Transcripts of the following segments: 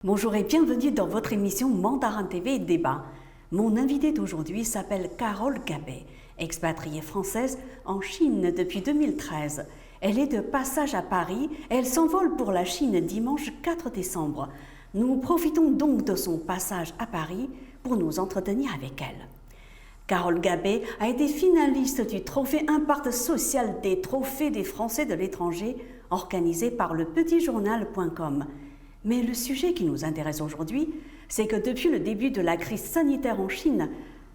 Bonjour et bienvenue dans votre émission Mandarin TV Débat. Mon invitée d'aujourd'hui s'appelle Carole Gabet, expatriée française en Chine depuis 2013. Elle est de passage à Paris et elle s'envole pour la Chine dimanche 4 décembre. Nous profitons donc de son passage à Paris pour nous entretenir avec elle. Carole Gabet a été finaliste du trophée Impact Social des trophées des Français de l'étranger organisé par lepetitjournal.com. Mais le sujet qui nous intéresse aujourd'hui, c'est que depuis le début de la crise sanitaire en Chine,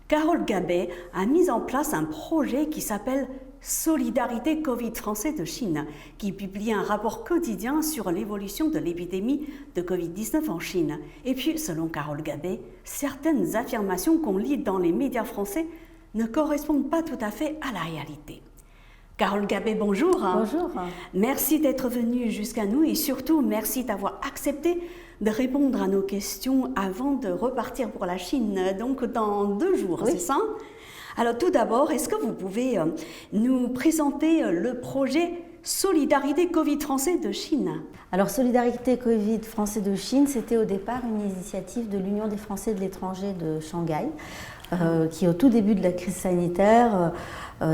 Carole Gabet a mis en place un projet qui s'appelle Solidarité Covid Français de Chine, qui publie un rapport quotidien sur l'évolution de l'épidémie de Covid-19 en Chine. Et puis, selon Carole Gabet, certaines affirmations qu'on lit dans les médias français ne correspondent pas tout à fait à la réalité. Carole Gabet, bonjour. Bonjour. Merci d'être venue jusqu'à nous et surtout merci d'avoir accepté de répondre à nos questions avant de repartir pour la Chine, donc dans 2 jours, oui. C'est ça? Alors tout d'abord, est-ce que vous pouvez nous présenter le projet Solidarité Covid Français de Chine? Alors Solidarité Covid Français de Chine, c'était au départ une initiative de l'Union des Français de l'étranger de Shanghai, qui au tout début de la crise sanitaire,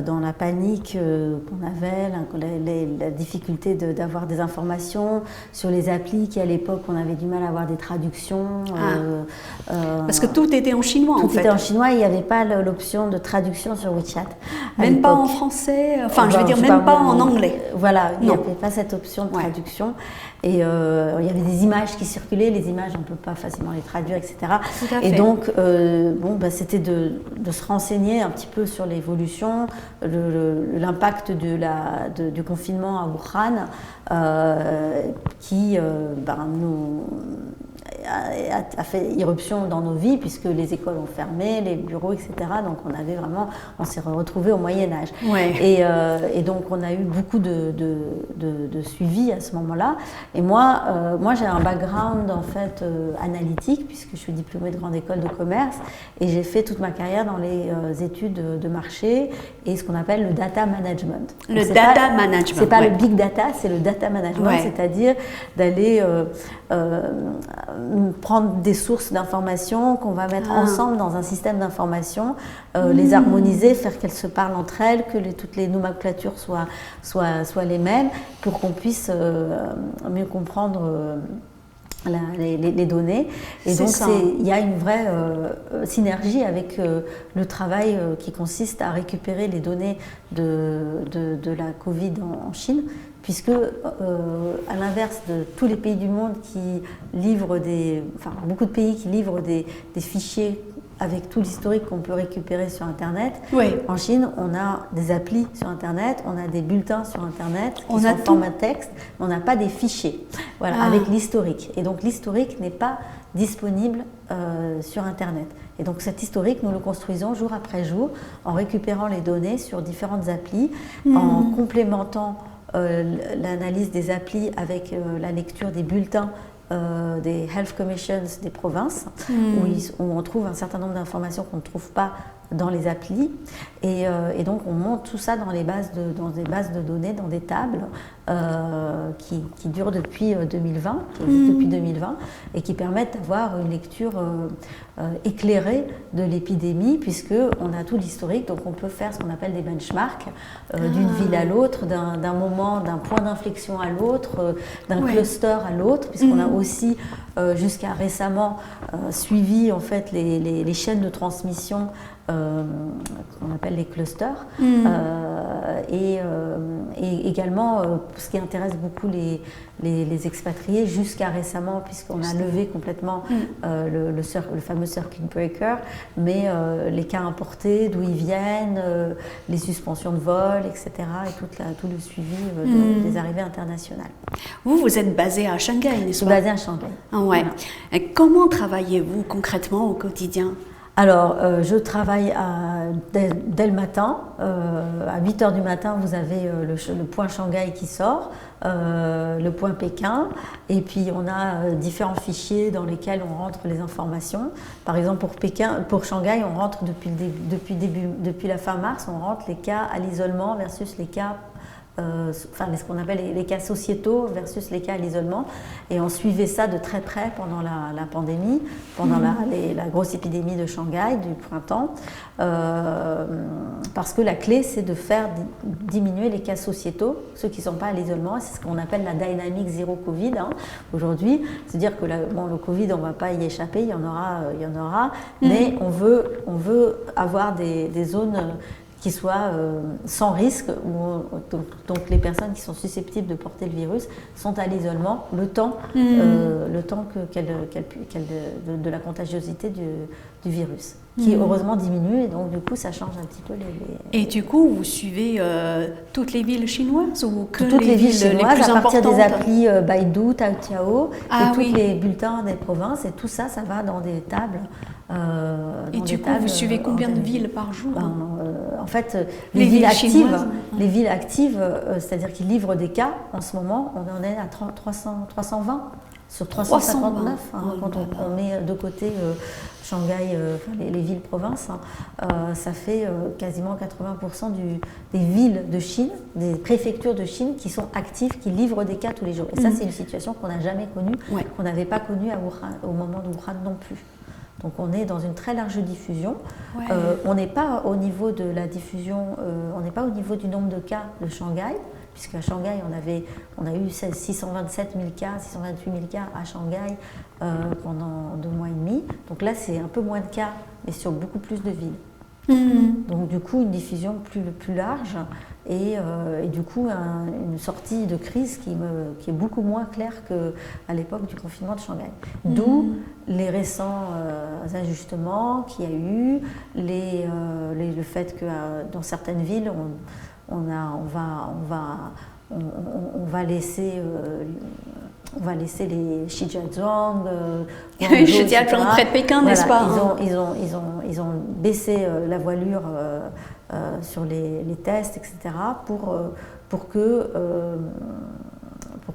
dans la panique qu'on avait, la difficulté d'avoir des informations sur les applis, qui à l'époque on avait du mal à avoir des traductions. Parce que tout était en chinois en fait. Tout était en chinois, il n'y avait pas l'option de traduction sur WeChat. Même pas en français, enfin je veux dire même pas en anglais. Voilà, il n'y avait pas cette option de traduction. Et il y avait des images qui circulaient, les images on ne peut pas facilement les traduire, etc. Et donc c'était de se renseigner un petit peu sur l'évolution, l'impact du confinement à Wuhan, qui a fait irruption dans nos vies puisque les écoles ont fermé, les bureaux, etc. Donc on s'est retrouvés au Moyen-Âge. Ouais. Et donc on a eu beaucoup de suivi à ce moment-là. Et moi j'ai un background en fait analytique puisque je suis diplômée de grande école de commerce et j'ai fait toute ma carrière dans les études de marché et ce qu'on appelle le data management. Le data management. C'est pas le big data, c'est le data management, c'est-à-dire d'aller prendre des sources d'informations qu'on va mettre ensemble dans un système d'information, les harmoniser, faire qu'elles se parlent entre elles, que toutes les nomenclatures soient les mêmes pour qu'on puisse mieux comprendre les données. Et donc il y a une vraie synergie avec le travail qui consiste à récupérer les données de la Covid en Chine, puisque à l'inverse de tous les pays du monde qui livrent beaucoup de pays qui livrent des fichiers avec tout l'historique qu'on peut récupérer sur Internet. Oui. En Chine, on a des applis sur Internet, on a des bulletins sur Internet qui sont en format texte, mais on n'a pas des fichiers avec l'historique. Et donc l'historique n'est pas disponible sur Internet. Et donc cet historique, nous le construisons jour après jour en récupérant les données sur différentes applis, en complémentant l'analyse des applis avec la lecture des bulletins des Health Commissions des provinces, où on trouve un certain nombre d'informations qu'on ne trouve pas dans les applis. Et donc on monte tout ça dans des bases de données, dans des tables qui durent depuis 2020, qui existent depuis 2020, et qui permettent d'avoir une lecture éclairée de l'épidémie, puisqu'on a tout l'historique, donc on peut faire ce qu'on appelle des benchmarks d'une ville à l'autre, d'un moment, d'un point d'inflexion à l'autre, d'un cluster à l'autre, puisqu'on a aussi jusqu'à récemment suivi en fait les chaînes de transmission qu'on appelle les clusters, et également ce qui intéresse beaucoup les expatriés jusqu'à récemment, puisqu'on a levé complètement le fameux circuit breaker, mais les cas importés, d'où ils viennent, les suspensions de vol, etc., et tout le suivi des arrivées internationales. Vous êtes basé à Shanghai, n'est-ce pas? Je suis basée à Shanghai. Ah ouais. Voilà. Comment travaillez-vous concrètement au quotidien? Alors, je travaille dès le matin. À 8h du matin, vous avez le point Shanghai qui sort, le point Pékin, et puis on a différents fichiers dans lesquels on rentre les informations. Par exemple, pour Shanghai, on rentre depuis la fin mars, on rentre les cas à l'isolement versus les cas enfin ce qu'on appelle les cas sociétaux versus les cas à l'isolement. Et on suivait ça de très près pendant la pandémie, pendant la grosse épidémie de Shanghai du printemps, parce que la clé, c'est de faire diminuer les cas sociétaux, ceux qui ne sont pas à l'isolement. C'est ce qu'on appelle la dynamique zéro Covid aujourd'hui. C'est-à-dire que le Covid, on ne va pas y échapper, il y en aura, mais on veut avoir des zones qui soient sans risque, donc les personnes qui sont susceptibles de porter le virus sont à l'isolement le temps de la contagiosité du virus, qui heureusement diminue, et donc du coup ça change un petit peu les... Et du coup, vous suivez toutes les villes chinoises ou que toutes les villes chinoises les plus à partir des importantes? applis Baidu, Taotiao, et tous oui. les bulletins des provinces, et tout ça, ça va dans des tables. Et du coup, vous suivez combien de villes par jour? En fait, les villes actives, c'est-à-dire qu'ils livrent des cas, en ce moment, on en est à 320 sur 359, quand on met de côté Shanghai, les villes-provinces, ça fait quasiment 80% des villes de Chine, des préfectures de Chine qui sont actives, qui livrent des cas tous les jours. Et ça, c'est une situation qu'on n'a jamais connue, qu'on n'avait pas connue à Wuhan, au moment de Wuhan non plus. Donc on est dans une très large diffusion. On n'est pas au niveau de la diffusion, on n'est pas au niveau du nombre de cas de Shanghai, puisqu'à Shanghai on a eu 627 000 cas, 628 000 cas à Shanghai pendant 2 mois et demi. Donc là c'est un peu moins de cas, mais sur beaucoup plus de villes. Donc du coup une diffusion plus large et du coup une sortie de crise qui est beaucoup moins claire qu'à l'époque du confinement de Shanghai. D'où les récents ajustements qu'il y a eu, le fait que dans certaines villes on va laisser les Shijiazhuang, Shijiazhuang près de Pékin, n'est-ce pas? Ils ont baissé la voilure sur les tests, etc. pour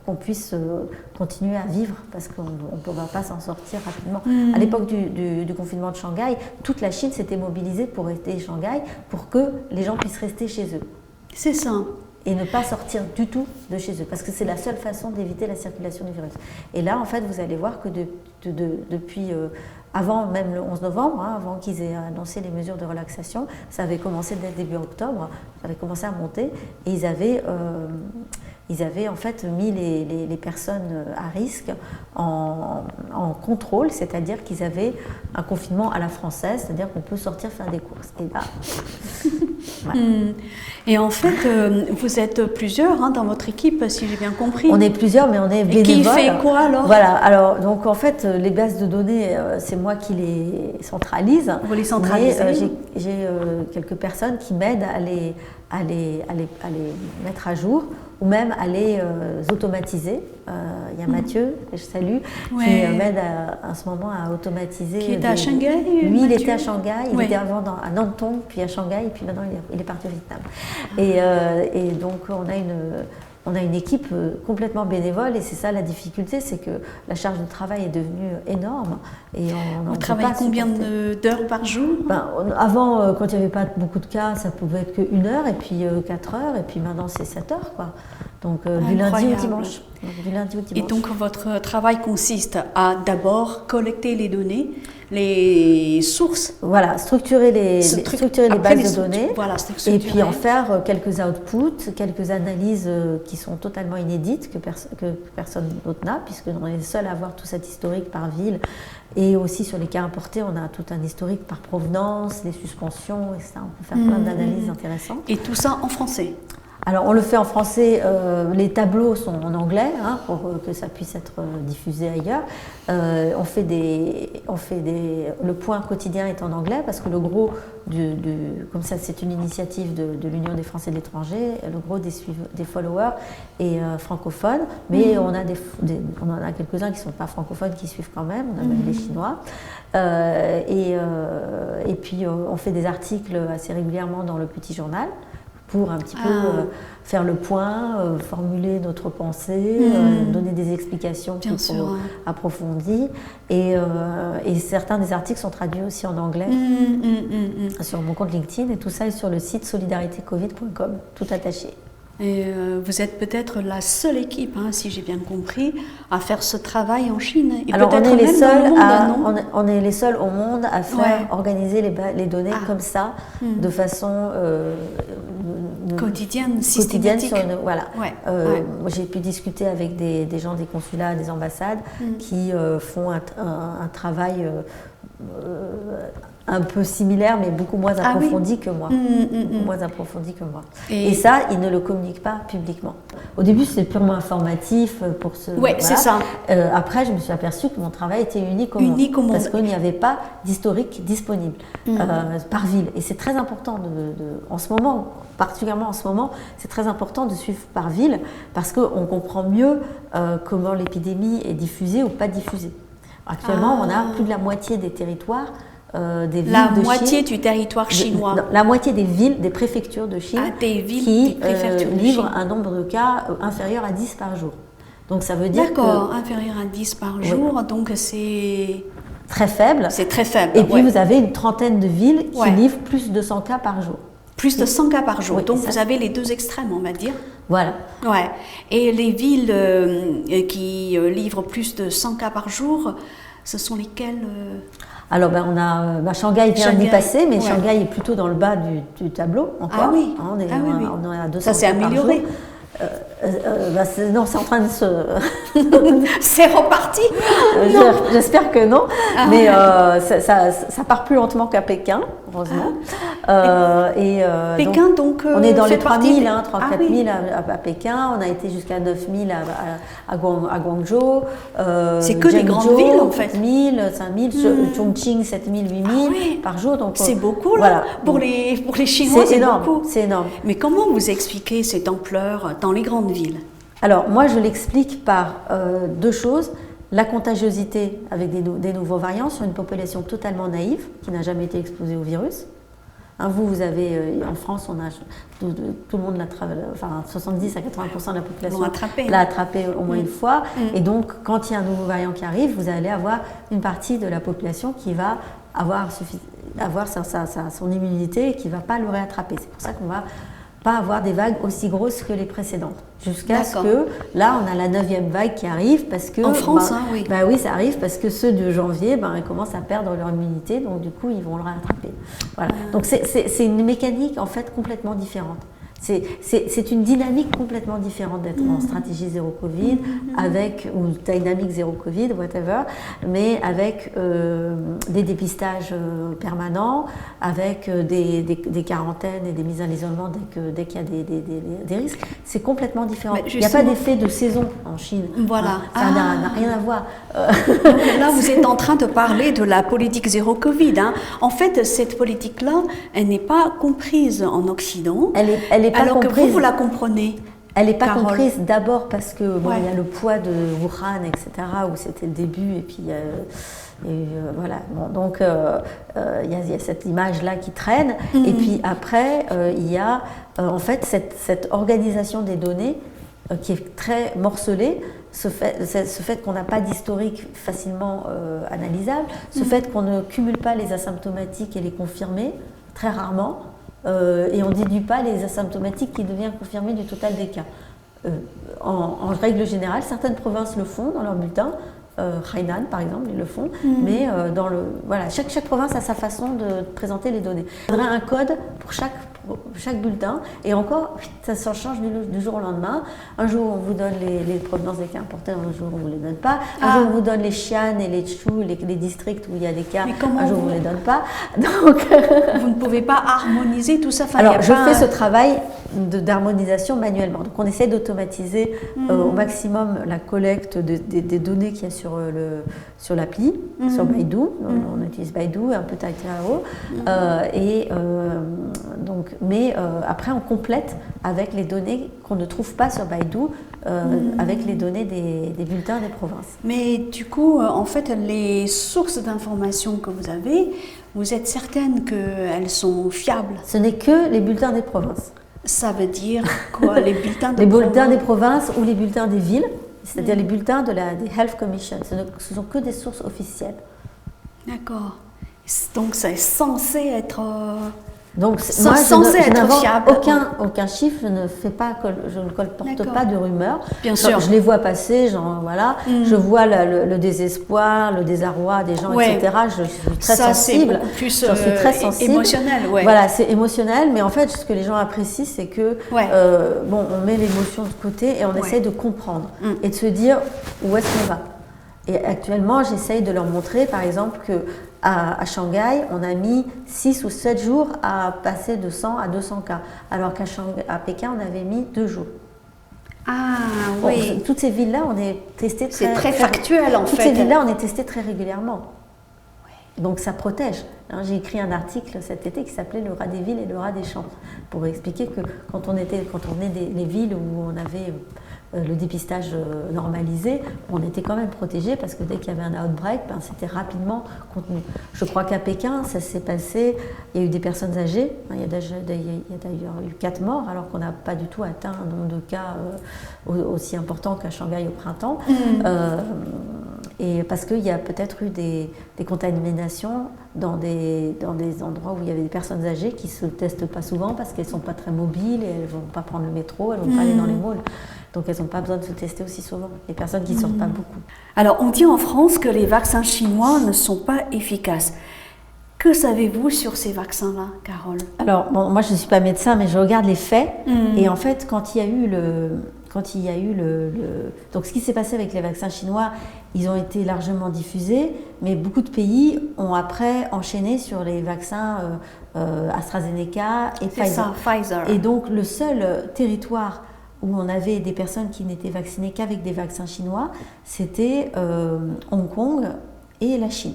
qu'on puisse continuer à vivre, parce qu'on ne va pas s'en sortir rapidement. À l'époque du confinement de Shanghai, toute la Chine s'était mobilisée pour rester à Shanghai, pour que les gens puissent rester chez eux. C'est ça. Et ne pas sortir du tout de chez eux, parce que c'est la seule façon d'éviter la circulation du virus. Et là, en fait, vous allez voir que depuis avant même le 11 novembre, avant qu'ils aient annoncé les mesures de relaxation, ça avait commencé dès début octobre, ça avait commencé à monter, et ils avaient en fait mis les personnes à risque en contrôle, c'est-à-dire qu'ils avaient un confinement à la française, c'est-à-dire qu'on peut sortir faire des courses. Et là, Et en fait, vous êtes plusieurs dans votre équipe, si j'ai bien compris. On est plusieurs, mais on est bénévoles. Et qui fait quoi alors? Voilà, alors donc en fait, les bases de données, c'est moi qui les centralise. Vous les centralisez? Mais j'ai quelques personnes qui m'aident à les mettre à jour, ou même à les automatiser. Il y a Mathieu, que je salue, qui m'aide en ce moment à automatiser. Qui était à Shanghai? Lui, Mathieu? il était à Shanghai, il était avant à Nantong, puis à Shanghai, et puis maintenant il est parti au Vietnam. Et donc on a une équipe complètement bénévole, et c'est ça la difficulté, c'est que la charge de travail est devenue énorme. Et vous travaillez combien d'heures par jour? Avant, quand il n'y avait pas beaucoup de cas, ça pouvait être que 1 heure, et puis 4 heures, et puis maintenant c'est 7 heures, quoi. Donc du lundi au dimanche. Et donc votre travail consiste à d'abord collecter les données, les sources. Voilà, structurer les bases de données, et puis en faire quelques outputs, quelques analyses qui sont totalement inédites, que personne d'autre n'a, puisqu'on est les seuls à avoir tout cet historique par ville. Et aussi sur les cas importés, on a tout un historique par provenance, les suspensions, etc. On peut faire plein d'analyses intéressantes. Et tout ça en français? Alors on le fait en français, les tableaux sont en anglais, pour que ça puisse être diffusé ailleurs. Le point quotidien est en anglais, parce que le gros, comme ça c'est une initiative de l'Union des Français de l'étranger, le gros des followers est francophone, mais on en a quelques-uns qui ne sont pas francophones qui suivent quand même, on a même des Chinois. Et puis on fait des articles assez régulièrement dans le Petit Journal, pour un petit peu faire le point, formuler notre pensée, donner des explications approfondies. Et certains des articles sont traduits aussi en anglais sur mon compte LinkedIn, et tout ça est sur le site solidaritécovid.com, tout attaché. Et vous êtes peut-être la seule équipe, hein, si j'ai bien compris, à faire ce travail en Chine. Et alors peut-être on est les même seuls dans le monde, non? on est les seuls au monde à faire organiser les données comme ça, de façon quotidienne, systématique. Voilà. Moi, j'ai pu discuter avec des gens des consulats, des ambassades qui font un travail un peu similaire, mais beaucoup moins approfondi que moi. Beaucoup moins approfondi que moi. Et ça, ils ne le communiquent pas publiquement. Au début, c'était purement informatif pour ce. Oui, c'est ça. Après, je me suis aperçue que mon travail était unique au monde. Parce qu'il n'y avait pas d'historique disponible par ville. Et c'est très important en ce moment, particulièrement en ce moment, c'est très important de suivre par ville parce qu'on comprend mieux comment l'épidémie est diffusée ou pas diffusée. Actuellement, on a plus de la moitié des territoires des villes de Chine. La moitié du territoire chinois. La moitié des villes, des préfectures de Chine qui livrent un nombre de cas inférieur à 10 par jour. Donc ça veut dire D'accord, inférieur à 10 par jour, donc c'est... Très faible. C'est très faible. Et puis vous avez une trentaine de villes qui livrent plus de 100 cas par jour. Plus de 100 cas par jour. Donc vous avez les deux extrêmes, on va dire. Voilà. Ouais. Et les villes qui livrent plus de 100 cas par jour, ce sont lesquelles Alors, on a Shanghai vient d'y passer, mais Shanghai est plutôt dans le bas du tableau encore. Ah oui. On est à 200 ça s'est amélioré. Non, c'est en train de se. C'est reparti. J'espère que non, mais ça part plus lentement qu'à Pékin, heureusement. Pékin, donc, on est dans les 3000, 4000 à Pékin. On a été jusqu'à 9000 à Guangzhou. C'est que des grandes villes, en fait. 4000, 5000, Chongqing, 7000, 8000 par jour. Donc c'est beaucoup, là. Pour les Chinois, c'est beaucoup. C'est énorme. Mais comment vous expliquez cette ampleur dans les grandes villes? Alors, moi, je l'explique par deux choses. La contagiosité avec des nouveaux variants sur une population totalement naïve, qui n'a jamais été exposée au virus. Hein, vous avez, en France, on a, tout le monde l'a enfin 70 à 80% de la population l'a attrapé au moins une fois. Et donc, quand il y a un nouveau variant qui arrive, vous allez avoir une partie de la population qui va avoir son immunité et qui ne va pas le réattraper. C'est pour ça qu'on va pas avoir des vagues aussi grosses que les précédentes. Jusqu'à ce que, là, on a la 9e vague qui arrive parce que... En France, oui. Oui, ça arrive parce que ceux de janvier, ils commencent à perdre leur immunité, donc du coup, ils vont le rattraper. Voilà. Donc, c'est une mécanique, en fait, complètement différente. C'est une dynamique complètement différente d'être en stratégie zéro Covid, ou dynamique zéro Covid, whatever, mais avec des dépistages permanents, avec des quarantaines et des mises à l'isolement dès qu'il y a des risques. C'est complètement différent. Il n'y a pas d'effet de saison en Chine. Voilà. Ça n'a rien à voir. Là, vous êtes en train de parler de la politique zéro Covid. Hein. En fait, cette politique-là, elle n'est pas comprise en Occident. Elle est pas alors comprise. Que vous la comprenez. Elle n'est pas comprise d'abord parce que il y a le poids de Wuhan, etc., où c'était le début, et puis voilà. Bon, donc il y a cette image-là qui traîne, et puis après il y a en fait cette organisation des données qui est très morcelée. Ce fait qu'on n'a pas d'historique facilement analysable, ce fait qu'on ne cumule pas les asymptomatiques et les confirmés, très rarement. Et on ne déduit pas les asymptomatiques qui deviennent confirmés du total des cas. En règle générale, certaines provinces le font dans leurs bulletins. Hainan, par exemple, ils le font. Mais chaque province a sa façon de présenter les données. Il faudrait un code pour chaque bulletin. Et encore, ça s'en change du jour au lendemain. Un jour, on vous donne les provenances des cas importés, un jour, on ne vous les donne pas. Un jour, on vous donne les Xi'an et les Chu, les districts où il y a des cas. Un jour, on ne vous les donne pas. Donc, vous ne pouvez pas harmoniser tout ça. Alors, je fais ce travail d'harmonisation manuellement. Donc, on essaie d'automatiser au maximum la collecte des données qu'il y a sur l'appli, sur Baidu. On utilise Baidu, un peu Taitao. Mais après, on complète avec les données qu'on ne trouve pas sur Baidu, avec les données des bulletins des provinces. Mais du coup, en fait, les sources d'informations que vous avez, vous êtes certaine qu'elles sont fiables? Ce n'est que les bulletins des provinces. Ça veut dire quoi, les bulletins des bulletins des provinces ou les bulletins des villes, c'est-à-dire les bulletins des Health Commission. Ce ne sont que des sources officielles. D'accord. Donc, c'est censé être... Donc, censé être fiable. Aucun chiffre, je ne colporte pas de rumeurs. Bien sûr. Je les vois passer, voilà. Je vois le désespoir, le désarroi des gens, etc. Je suis très sensible. J'en suis très sensible. Émotionnel, Voilà, c'est émotionnel, mais en fait, ce que les gens apprécient, c'est que, on met l'émotion de côté et on essaie de comprendre et de se dire où est-ce qu'on va. Et actuellement, j'essaye de leur montrer, par exemple, qu'à Shanghai, on a mis 6 ou 7 jours à passer de 100 à 200 cas, alors qu'à Pékin, on avait mis 2 jours. Ah oui. Toutes ces villes-là, on est testé très... C'est très factuel, en fait. Toutes ces villes-là, on est testé très régulièrement. Donc ça protège. J'ai écrit un article cet été qui s'appelait « Le rat des villes et le rat des champs » pour expliquer que quand on est des villes où on avait le dépistage normalisé, on était quand même protégé parce que dès qu'il y avait un outbreak, c'était rapidement contenu. Je crois qu'à Pékin, ça s'est passé, il y a eu des personnes âgées, il y a d'ailleurs eu 4 morts alors qu'on n'a pas du tout atteint un nombre de cas aussi important qu'à Shanghai au printemps. Et parce qu'il y a peut-être eu des contaminations dans des endroits où il y avait des personnes âgées qui ne se testent pas souvent parce qu'elles ne sont pas très mobiles et elles ne vont pas prendre le métro, elles ne vont pas aller dans les malls. Donc elles n'ont pas besoin de se tester aussi souvent, les personnes qui ne sortent pas beaucoup. Alors on dit en France que les vaccins chinois ne sont pas efficaces. Que savez-vous sur ces vaccins-là, Carole? Alors moi je ne suis pas médecin mais je regarde les faits et en fait quand il y a eu donc ce qui s'est passé avec les vaccins chinois, ils ont été largement diffusés, mais beaucoup de pays ont après enchaîné sur les vaccins AstraZeneca et Pfizer. Et donc le seul territoire où on avait des personnes qui n'étaient vaccinées qu'avec des vaccins chinois, c'était Hong Kong et la Chine.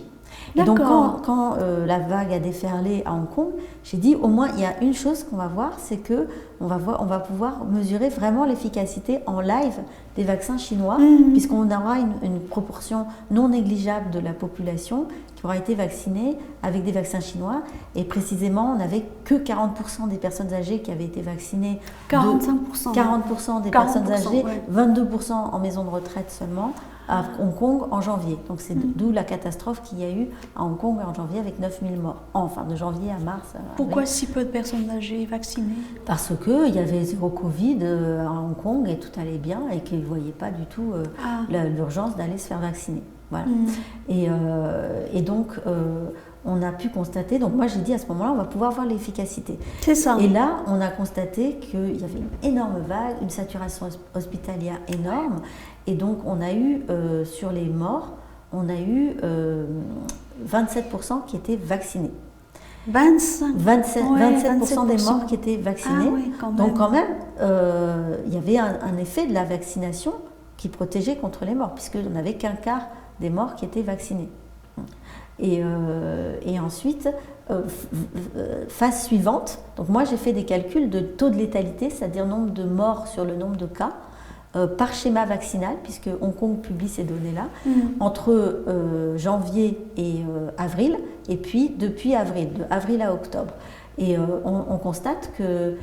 Et donc quand la vague a déferlé à Hong Kong, j'ai dit au moins il y a une chose qu'on va voir, c'est que on va pouvoir mesurer vraiment l'efficacité en live des vaccins chinois, puisqu'on aura une proportion non négligeable de la population qui aura été vaccinée avec des vaccins chinois. Et précisément, on n'avait que 40% des personnes âgées qui avaient été vaccinées. 40% des personnes âgées, 22% en maison de retraite seulement, à Hong Kong en janvier. Donc c'est d'où la catastrophe qu'il y a eu à Hong Kong en janvier avec 9000 morts. Enfin, de janvier à mars. Pourquoi si peu de personnes âgées vaccinées? Parce qu'il y avait zéro Covid à Hong Kong et tout allait bien et qu'ils ne voyaient pas du tout l'urgence d'aller se faire vacciner. Voilà. Et donc, on a pu constater, donc moi j'ai dit à ce moment-là, on va pouvoir voir l'efficacité. C'est ça. Et là, on a constaté qu'il y avait une énorme vague, une saturation hospitalière énorme. Et donc, on a eu, sur les morts, on a eu 27% qui étaient vaccinés. 27% des morts qui étaient vaccinés. Ah oui, quand même. Donc quand même, il y avait un effet de la vaccination qui protégeait contre les morts, puisqu'on n'avait qu'un quart des morts qui étaient vaccinés. Et ensuite, phase suivante, donc moi j'ai fait des calculs de taux de létalité, c'est-à-dire nombre de morts sur le nombre de cas, par schéma vaccinal, puisque Hong Kong publie ces données-là, entre janvier et avril, et puis depuis avril, de avril à octobre. Et on constate que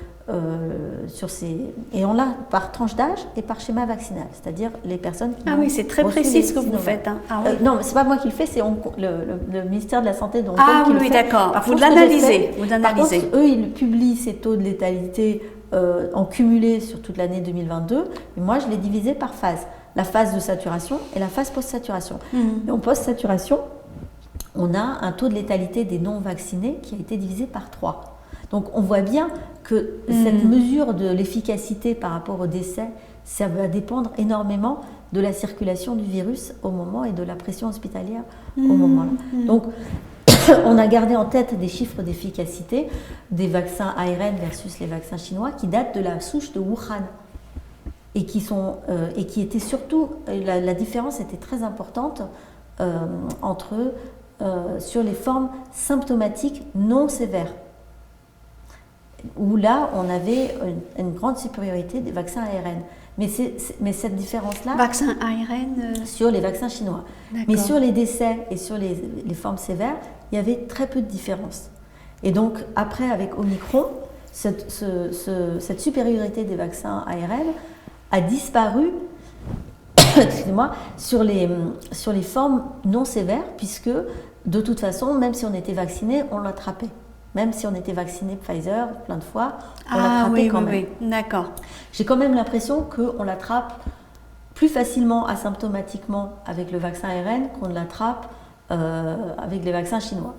et on l'a par tranche d'âge et par schéma vaccinal, c'est-à-dire les personnes qui oui, c'est très précis ce que vous faites. Hein. Ah, oui. Non, c'est pas moi qui le fais, c'est le ministère de la Santé de Hong Kong qui le fait. Oui, d'accord. Vous l'analysez. Par contre, eux, ils publient ces taux de létalité en cumulé sur toute l'année 2022. Et moi, je l'ai divisé par phase. La phase de saturation et la phase post-saturation. Et en post-saturation, on a un taux de létalité des non-vaccinés qui a été divisé par 3. Donc on voit bien que cette mesure de l'efficacité par rapport au décès, ça va dépendre énormément de la circulation du virus au moment et de la pression hospitalière au moment-là. Donc on a gardé en tête des chiffres d'efficacité des vaccins ARN versus les vaccins chinois qui datent de la souche de Wuhan et qui étaient surtout, la différence était très importante entre sur les formes symptomatiques non sévères, où là, on avait une grande supériorité des vaccins ARN. Mais cette différence-là... Vaccin ARN sur les vaccins chinois. Mais sur les décès et sur les formes sévères, il y avait très peu de différence. Et donc, après, avec Omicron, cette supériorité des vaccins ARN a disparu excusez-moi, sur les formes non sévères, puisque, de toute façon, même si on était vacciné, on l'attrapait. Même si on était vacciné Pfizer plein de fois, on l'attrapait quand même. Oui, d'accord. J'ai quand même l'impression qu'on l'attrape plus facilement asymptomatiquement avec le vaccin ARN qu'on l'attrape avec les vaccins chinois.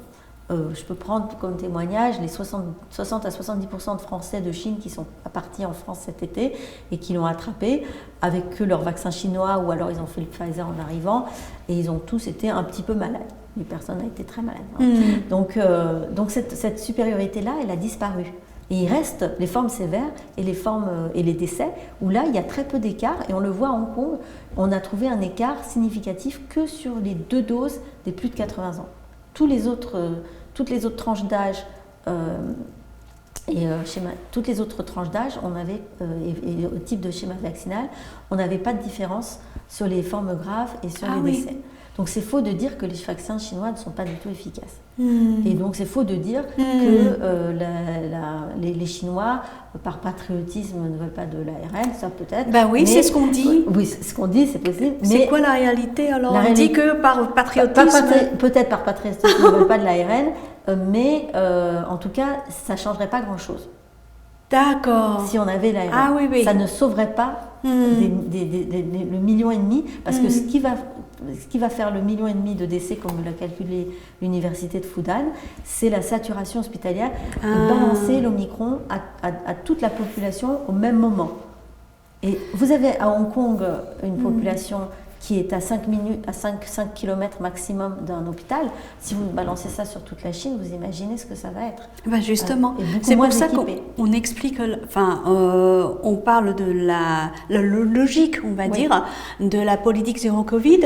Je peux prendre comme témoignage les 60 à 70% de Français de Chine qui sont partis en France cet été et qui l'ont attrapé avec que leur vaccin chinois, ou alors ils ont fait le Pfizer en arrivant, et ils ont tous été un petit peu malades. Mais personne n'a été très malade. Donc cette supériorité-là, elle a disparu. Et il reste les formes sévères et les formes et les décès, où là, il y a très peu d'écart. Et on le voit à Hong Kong, on a trouvé un écart significatif que sur les 2 doses des plus de 80 ans. Toutes les autres tranches d'âge toutes les autres tranches d'âge, on avait et au type de schéma vaccinal, on n'avait pas de différence sur les formes graves et sur les décès. Donc c'est faux de dire que les vaccins chinois ne sont pas du tout efficaces. Et donc c'est faux de dire que les Chinois, par patriotisme, ne veulent pas de l'ARN, ça peut-être. Ben oui, c'est ce qu'on dit. Oui, c'est ce qu'on dit, c'est possible. C'est quoi la réalité alors? On dit que par patriotisme. Peut-être par patriotisme, ils ne veulent pas de l'ARN, mais en tout cas, ça ne changerait pas grand-chose. D'accord. Si on avait l'ARN, ça ne sauverait pas le million et demi, parce que ce qui va faire le million et demi de décès, comme l'a calculé l'université de Fudan, c'est la saturation hospitalière et balancer l'Omicron à toute la population au même moment. Et vous avez à Hong Kong une population qui est à 5 km maximum d'un hôpital. Si vous balancez ça sur toute la Chine, vous imaginez ce que ça va être. Ben justement, c'est pour ça qu'on explique, on parle de la logique, on va dire, de la politique zéro Covid,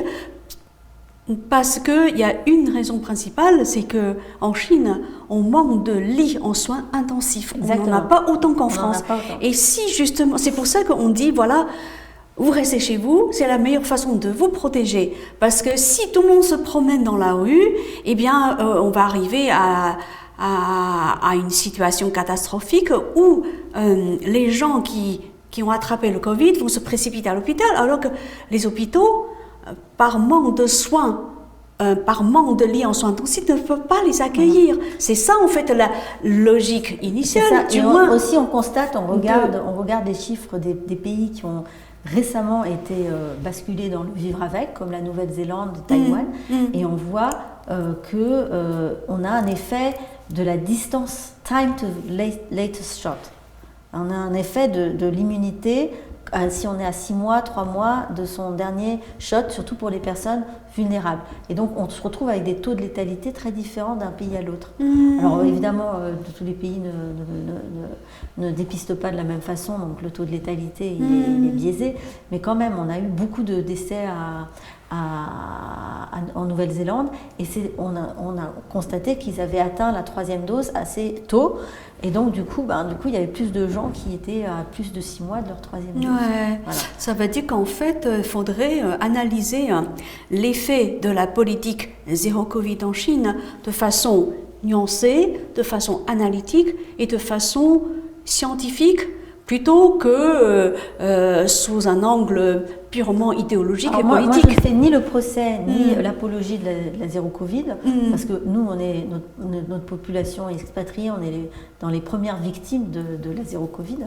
parce qu'il y a une raison principale, c'est qu'en Chine, on manque de lits en soins intensifs. Exactement. On n'en a pas autant qu'en France. Et si justement, c'est pour ça qu'on dit, voilà, vous restez chez vous, c'est la meilleure façon de vous protéger. Parce que si tout le monde se promène dans la rue, eh bien, on va arriver à une situation catastrophique où les gens qui ont attrapé le Covid vont se précipiter à l'hôpital, alors que les hôpitaux, par manque de soins, par manque de lits en soins intensifs, ne peuvent pas les accueillir. C'est ça, en fait, la logique initiale. Aussi, on constate, on regarde les chiffres des pays qui ont récemment été basculés dans le vivre avec, comme la Nouvelle-Zélande, Taïwan, et on voit qu'on a un effet de la distance, time to latest shot. On a un effet de l'immunité, si on est à 6 mois, 3 mois de son dernier shot, surtout pour les personnes vulnérables. Et donc on se retrouve avec des taux de létalité très différents d'un pays à l'autre. Alors évidemment, tous les pays ne dépistent pas de la même façon, donc le taux de létalité il est biaisé, mais quand même on a eu beaucoup de décès en Nouvelle-Zélande, et on a constaté qu'ils avaient atteint la 3e dose assez tôt, et donc du coup il y avait plus de gens qui étaient à plus de 6 mois de leur 3e dose. Voilà. Ça veut dire qu'en fait, il faudrait analyser l'effet de la politique zéro Covid en Chine de façon nuancée, de façon analytique et de façon scientifique, plutôt que sous un angle purement idéologique et politique. Moi, je ne fais ni le procès, ni l'apologie de la zéro Covid, parce que nous, notre population est expatriée, on est dans les premières victimes de la zéro Covid.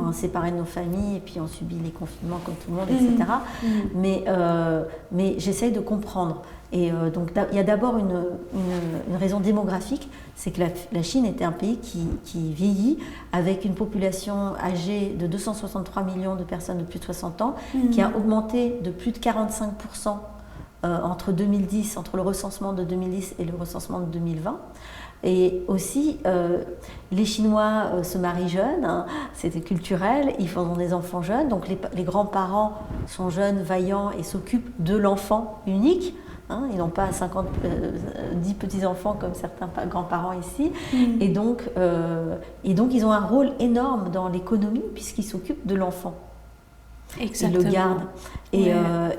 On a séparé de nos familles, et puis on subit les confinements comme tout le monde, etc. Mais j'essaye de comprendre. Et donc, il y a d'abord une raison démographique, c'est que la Chine était un pays qui vieillit, avec une population âgée de 263 millions de personnes de plus de 60 ans, qui a augmenté de plus de 45% entre le recensement de 2010 et le recensement de 2020. Et aussi, les Chinois se marient jeunes, c'était culturel, ils font des enfants jeunes, donc les grands-parents sont jeunes, vaillants et s'occupent de l'enfant unique. Ils n'ont pas 10 petits-enfants comme certains grands-parents ici. Et donc, ils ont un rôle énorme dans l'économie puisqu'ils s'occupent de l'enfant. Exactement. Ils le gardent.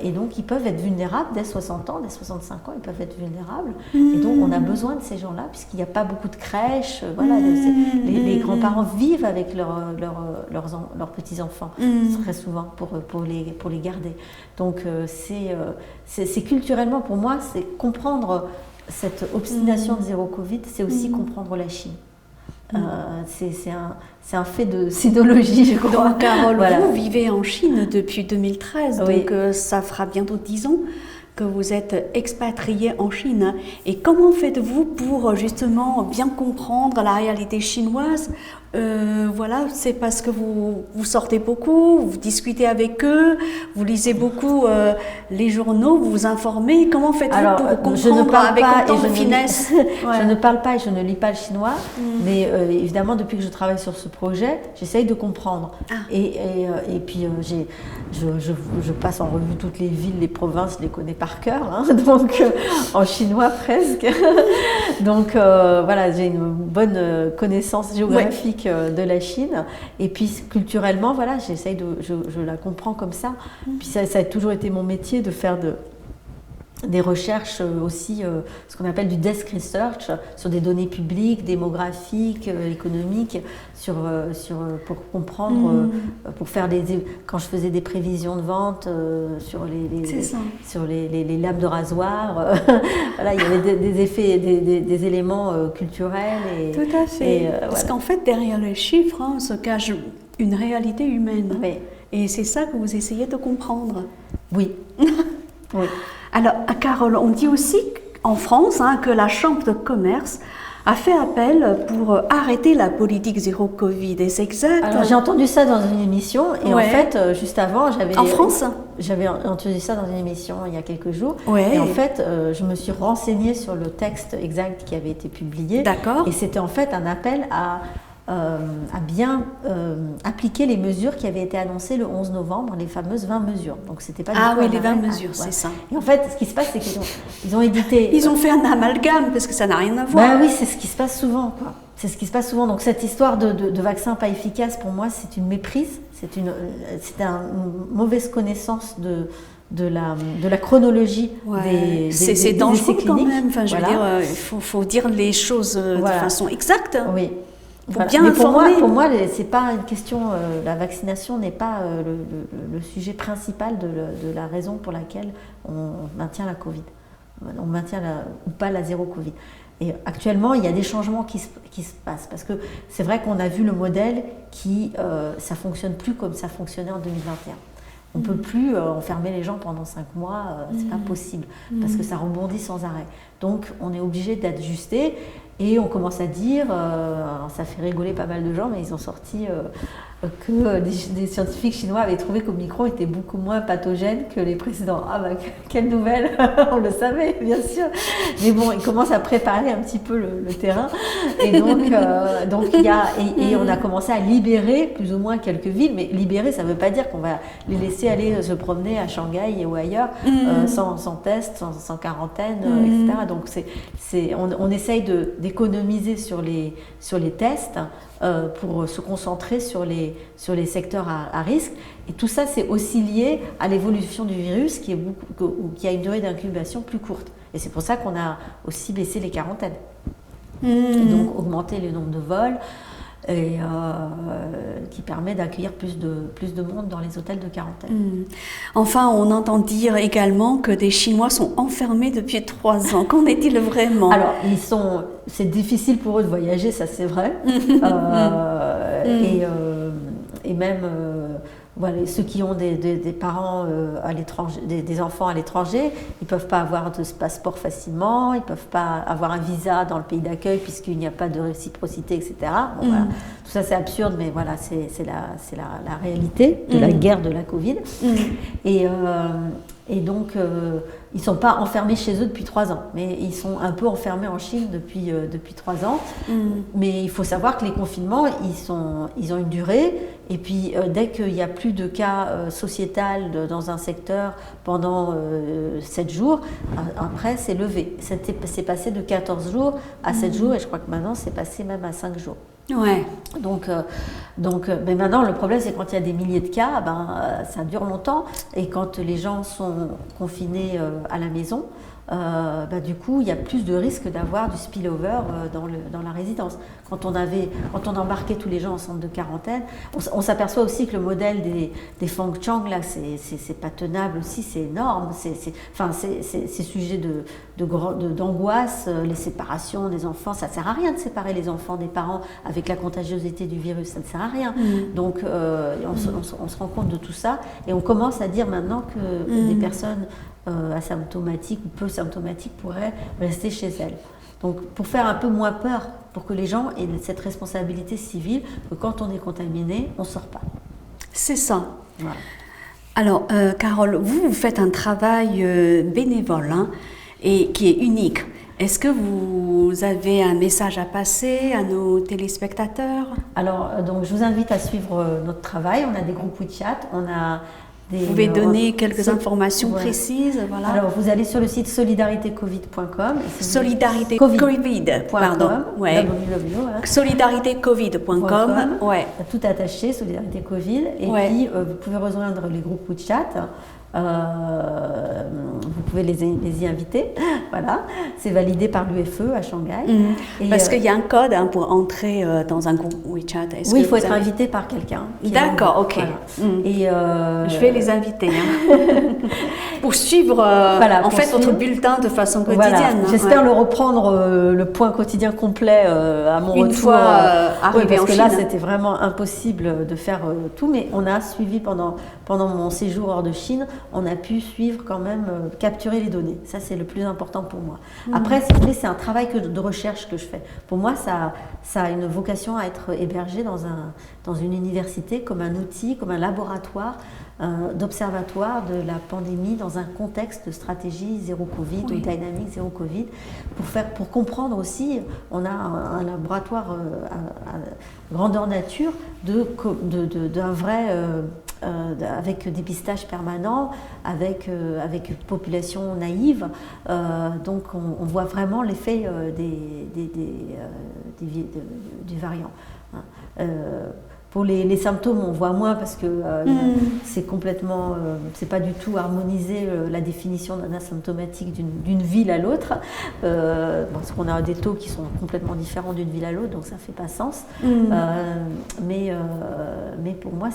Et donc, ils peuvent être vulnérables dès 60 ans, dès 65 ans, ils peuvent être vulnérables. Et donc, on a besoin de ces gens-là puisqu'il n'y a pas beaucoup de crèches. Voilà, les grands-parents vivent avec leurs petits-enfants très souvent pour les garder. Donc, c'est culturellement, pour moi, c'est comprendre cette obstination de zéro Covid, c'est aussi comprendre la Chine. C'est un fait de sinologie, je crois. Donc, Carole, voilà. vous vivez en Chine depuis 2013, Oui. donc ça fera bientôt 10 ans que vous êtes expatriée en Chine. Et comment faites-vous pour justement bien comprendre la réalité chinoise? Voilà, c'est parce que vous sortez beaucoup, vous discutez avec eux, vous lisez beaucoup les journaux, vous vous informez. Comment faites-vous pour comprendre avec autant de finesse? Je ne parle pas et je ne lis pas le chinois, mais évidemment, depuis que je travaille sur ce projet, j'essaye de comprendre. Et puis, je passe en revue toutes les villes, les provinces, je les connais par cœur, hein, donc en chinois presque. Donc voilà, j'ai une bonne connaissance géographique de la Chine, et puis culturellement, voilà, je la comprends comme ça. Puis ça a toujours été mon métier de faire des recherches aussi, ce qu'on appelle du desk research, sur des données publiques, démographiques, économiques, pour comprendre, pour faire quand je faisais des prévisions de vente sur les lames de rasoir, voilà, il y avait des effets, des éléments culturels. Tout à fait. Parce qu'en fait, derrière les chiffres se cache une réalité humaine. Oui. Et c'est ça que vous essayez de comprendre. Oui. Oui. Alors, Carole, on dit aussi en France que la Chambre de commerce a fait appel pour arrêter la politique zéro Covid. Et c'est exact? Alors, j'ai entendu ça dans une émission, et en fait, juste avant, En France? J'avais entendu ça dans une émission il y a quelques jours. Ouais. Et en fait, je me suis renseignée sur le texte exact qui avait été publié. D'accord. Et c'était en fait un appel à bien appliquer les mesures qui avaient été annoncées le 11 novembre, les fameuses 20 mesures. Donc c'était pas du tout les 20 arrêt, mesures, c'est ça. Et en fait, ce qui se passe, c'est qu'ils ont édité... Ils ont fait un amalgame, parce que ça n'a rien à voir. Ben oui, c'est ce qui se passe souvent, quoi. C'est ce qui se passe souvent. Donc cette histoire de vaccin pas efficace, pour moi, c'est une méprise, c'est une mauvaise connaissance de la chronologie c'est dangereux quand même. Enfin, je veux dire, il faut dire les choses de façon exacte. Oui. Pour bien informer. Pour moi, c'est pas une question. La vaccination n'est pas le sujet principal de la raison pour laquelle on maintient la Covid. On maintient ou pas la zéro Covid. Et actuellement, il y a des changements qui se passent, parce que c'est vrai qu'on a vu le modèle ça fonctionne plus comme ça fonctionnait en 2021. On ne peut plus enfermer les gens pendant 5 mois, c'est pas possible, parce que ça rebondit sans arrêt. Donc on est obligé d'ajuster, et on commence à dire, ça fait rigoler pas mal de gens, mais ils ont sorti que des scientifiques chinois avaient trouvé qu'Omicron était beaucoup moins pathogène que les précédents. Ah bah quelle nouvelle. On le savait bien sûr, mais bon, ils commencent à préparer un petit peu le terrain, et donc on a commencé à libérer plus ou moins quelques villes, mais libérer, ça ne veut pas dire qu'on va les laisser aller se promener à Shanghai ou ailleurs sans test, sans quarantaine, etc. Donc on essaye d'économiser sur les tests pour se concentrer sur les secteurs à risque. Et tout ça, c'est aussi lié à l'évolution du virus qui a une durée d'incubation plus courte. Et c'est pour ça qu'on a aussi baissé les quarantaines. Et donc augmenté le nombre de vols, et qui permet d'accueillir plus de monde dans les hôtels de quarantaine. Enfin, on entend dire également que des Chinois sont enfermés depuis 3 ans. Qu'en est-il vraiment? Alors, c'est difficile pour eux de voyager, ça c'est vrai. Et même voilà, ceux qui ont des parents à l'étranger, des enfants à l'étranger, ils ne peuvent pas avoir de passeport facilement, ils ne peuvent pas avoir un visa dans le pays d'accueil puisqu'il n'y a pas de réciprocité, etc. Bon, voilà. Tout ça c'est absurde, mais voilà, c'est la réalité de la guerre de la Covid. Et donc, ils ne sont pas enfermés chez eux depuis 3 ans, mais ils sont un peu enfermés en Chine depuis 3 ans. Mais il faut savoir que les confinements, ils ont une durée. Et puis, dès qu'il n'y a plus de cas sociétal dans un secteur pendant 7 jours, après, c'est levé. C'est passé de 14 jours à 7 jours, et je crois que maintenant, c'est passé même à 5 jours. Ouais. Donc, mais maintenant, le problème, c'est quand il y a des milliers de cas, ça dure longtemps. Et quand les gens sont confinés à la maison, du coup, il y a plus de risques d'avoir du spillover dans la résidence. Quand on embarquait tous les gens en centre de quarantaine, on s'aperçoit aussi que le modèle des Fengchang, là, c'est pas tenable aussi, c'est énorme. Ces sujets d'angoisse, les séparations des enfants. Ça ne sert à rien de séparer les enfants des parents avec la contagiosité du virus, ça ne sert à rien. Donc on se rend compte de tout ça et on commence à dire maintenant que des personnes asymptomatiques ou peu symptomatiques pourraient rester chez elles. Donc pour faire un peu moins peur, pour que les gens aient cette responsabilité civile, que quand on est contaminé, on ne sort pas. C'est ça. Voilà. Alors, Carole, vous faites un travail bénévole et qui est unique. Est-ce que vous avez un message à passer à nos téléspectateurs? Alors, donc, je vous invite à suivre notre travail. On a des groupes WeChat, on a vous pouvez donner quelques informations précises, voilà. Alors, vous allez sur le site solidaritécovid.com. Solidaritécovid.com, ouais. Solidaritécovid.com, ouais. Tout attaché, Solidarité Covid. Et puis, vous pouvez rejoindre les groupes WeChat. Vous pouvez les y inviter, voilà. C'est validé par l'UFE à Shanghai. Parce qu'il y a un code pour entrer dans un groupe WeChat. Oui, il faut être invité par quelqu'un. D'accord, ok. Voilà. Et je vais les inviter pour suivre votre bulletin de façon quotidienne. Voilà. J'espère le reprendre, le point quotidien complet à mon retour. Une fois arrivé en Chine. Parce que là, c'était vraiment impossible de faire tout, mais on a suivi pendant mon séjour hors de Chine. On a pu suivre quand même, capturer les données. Ça, c'est le plus important pour moi. Après, si vous voulez, c'est un travail de recherche que je fais. Pour moi, ça a une vocation à être hébergé dans une université comme un outil, comme un laboratoire d'observatoire de la pandémie dans un contexte de stratégie zéro Covid ou dynamique zéro Covid. Pour comprendre aussi, on a un laboratoire à grandeur nature d'un vrai... avec dépistage permanent, avec population naïve. Donc on voit vraiment l'effet du variant. Pour les symptômes, on voit moins parce que c'est complètement, c'est pas du tout harmonisé la définition d'un asymptomatique d'une ville à l'autre, parce qu'on a des taux qui sont complètement différents d'une ville à l'autre, donc ça fait pas sens. Mais pour moi,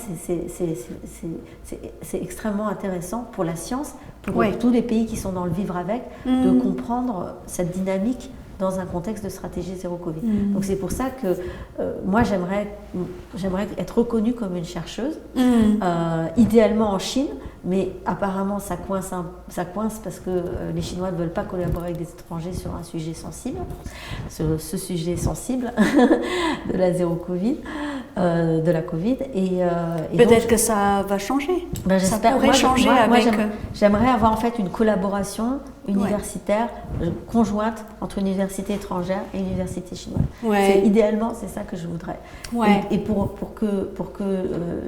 c'est extrêmement intéressant pour la science, pour tous les pays qui sont dans le vivre avec, de comprendre cette dynamique dans un contexte de stratégie zéro Covid. Donc c'est pour ça que moi j'aimerais être reconnue comme une chercheuse, idéalement en Chine, mais apparemment ça coince parce que les Chinois ne veulent pas collaborer avec des étrangers sur un sujet sensible, sur ce sujet sensible de la zéro Covid, de la Covid. Et peut-être que ça va changer. Ça pourrait changer j'aimerais avoir en fait une collaboration universitaire conjointe entre une université étrangère et une université chinoise. Idéalement, c'est ça que je voudrais. Et pour que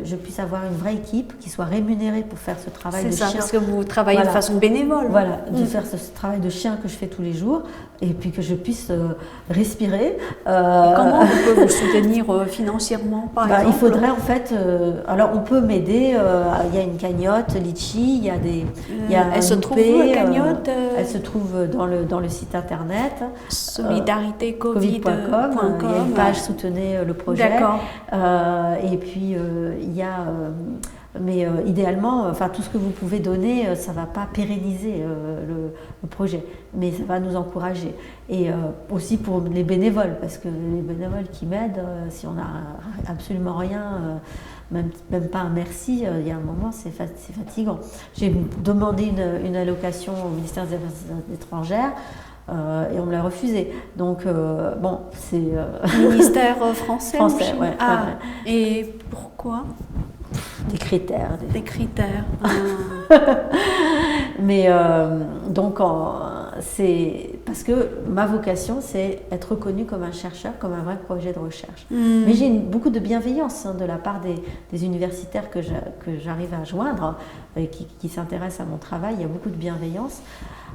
je puisse avoir une vraie équipe qui soit rémunérée pour faire ce travail de chien. C'est ça, parce que vous travaillez de façon bénévole. Voilà, de faire ce travail de chien que je fais tous les jours et puis que je puisse respirer. Comment on peut vous soutenir financièrement, par exemple? Il faudrait en fait... alors, on peut m'aider. Il y a une cagnotte Litchi, il y a des... elle se trouve où, la cagnotte Elle se trouve dans le site internet solidaritécovid.com. Il y a une page soutenez le projet. D'accord. Et puis il y a mais idéalement, tout ce que vous pouvez donner, ça ne va pas pérenniser le projet, mais ça va nous encourager. Et aussi pour les bénévoles, parce que les bénévoles qui m'aident, si on n'a absolument rien, même pas un merci, il y a un moment, c'est fatigant. J'ai demandé une allocation au ministère des Affaires étrangères, et on me l'a refusé. Donc, bon, c'est... Ministère français oui. Et pourquoi ? Des critères. Des critères. Mais donc, c'est parce que ma vocation, c'est être reconnue comme un chercheur, comme un vrai projet de recherche. Mais j'ai beaucoup de bienveillance de la part des universitaires que j'arrive à joindre et qui s'intéressent à mon travail. Il y a beaucoup de bienveillance.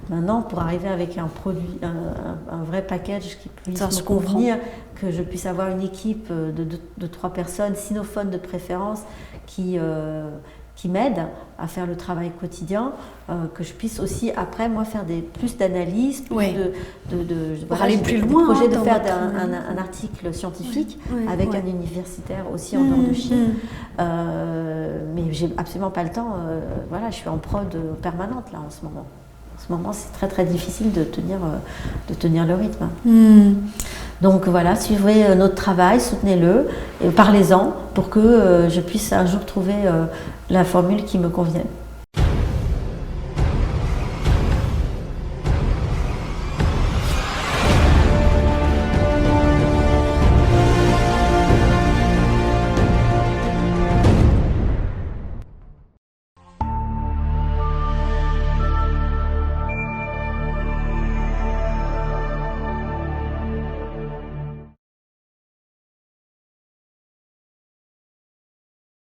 Maintenant, pour arriver avec un produit, un vrai package qui puisse me convenir, que je puisse avoir une équipe de 3 personnes, sinophones de préférence, qui m'aident à faire le travail quotidien, que je puisse aussi après moi faire plus d'analyse, aller plus loin, projet de faire un article scientifique avec un universitaire aussi en dehors de Chine, mais j'ai absolument pas le temps. Je suis en prod permanente là en ce moment. ce moment, c'est très très difficile de tenir le rythme. Donc voilà, suivez notre travail, soutenez-le, et parlez-en pour que je puisse un jour trouver la formule qui me convienne.